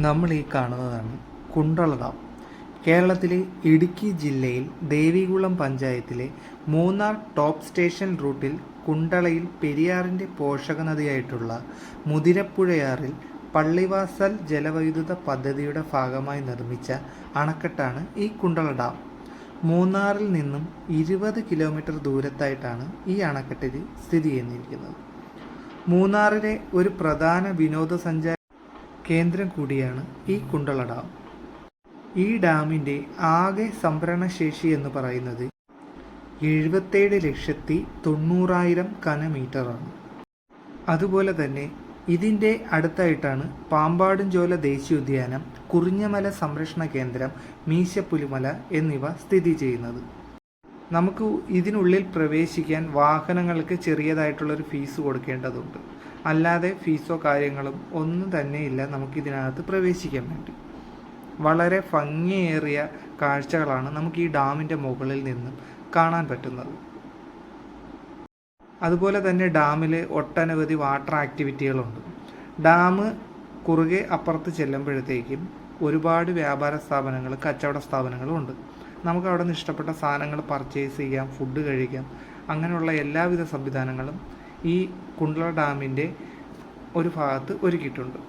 നമ്മൾ ഈ കാണുന്നതാണ് കുണ്ടള ഡാം. കേരളത്തിലെ ഇടുക്കി ജില്ലയിൽ ദേവികുളം പഞ്ചായത്തിലെ മൂന്നാർ ടോപ്പ് സ്റ്റേഷൻ റൂട്ടിൽ കുണ്ടളയിൽ പെരിയാറിൻ്റെ പോഷക നദിയായിട്ടുള്ള മുതിരപ്പുഴയാറിൽ പള്ളിവാസൽ ജലവൈദ്യുത പദ്ധതിയുടെ ഭാഗമായി നിർമ്മിച്ച അണക്കെട്ടാണ് ഈ കുണ്ടള ഡാം. മൂന്നാറിൽ നിന്നും 20 കിലോമീറ്റർ ദൂരത്തായിട്ടാണ് ഈ അണക്കെട്ടിൽ സ്ഥിതി ചെയ്യുന്നിരിക്കുന്നത്. മൂന്നാറിലെ ഒരു പ്രധാന വിനോദസഞ്ചാര കേന്ദ്രം കൂടിയാണ് ഈ കുണ്ടള ഡാം. ഈ ഡാമിൻ്റെ ആകെ സംഭരണശേഷി എന്ന് പറയുന്നത് 77,90,000 ഘനമീറ്ററാണ്. അതുപോലെ തന്നെ ഇതിൻ്റെ അടുത്തായിട്ടാണ് പാമ്പാടുംചോല ദേശീയോദ്യാനം, കുറിഞ്ഞമല സംരക്ഷണ കേന്ദ്രം, മീശപ്പുലിമല എന്നിവ സ്ഥിതി ചെയ്യുന്നത്. നമുക്ക് ഇതിനുള്ളിൽ പ്രവേശിക്കാൻ വാഹനങ്ങൾക്ക് ചെറിയതായിട്ടുള്ളൊരു ഫീസ് കൊടുക്കേണ്ടതുണ്ട്. അല്ലാതെ ഫീസോ കാര്യങ്ങളും ഒന്നും തന്നെയില്ല നമുക്കിതിനകത്ത് പ്രവേശിക്കാൻ വേണ്ടി. വളരെ ഭംഗിയേറിയ കാഴ്ചകളാണ് നമുക്ക് ഈ ഡാമിൻ്റെ മുകളിൽ നിന്നും കാണാൻ പറ്റുന്നത്. അതുപോലെ തന്നെ ഡാമിൽ ഒട്ടനവധി വാട്ടർ ആക്ടിവിറ്റികളുണ്ട്. ഡാം കുറുകെ അപ്പുറത്ത് ചെല്ലുമ്പോഴത്തേക്കും ഒരുപാട് വ്യാപാര സ്ഥാപനങ്ങൾ, കച്ചവട സ്ഥാപനങ്ങളും ഉണ്ട്. നമുക്ക് അവിടെ നിന്ന് ഇഷ്ടപ്പെട്ട സാധനങ്ങൾ പർച്ചേസ് ചെയ്യാം, ഫുഡ് കഴിക്കാം. അങ്ങനെയുള്ള എല്ലാവിധ സംവിധാനങ്ങളും ഈ കുണ്ടള ഡാമിൻ്റെ ഒരു ഭാഗത്ത് ഒരുക്കിയിട്ടുണ്ട്.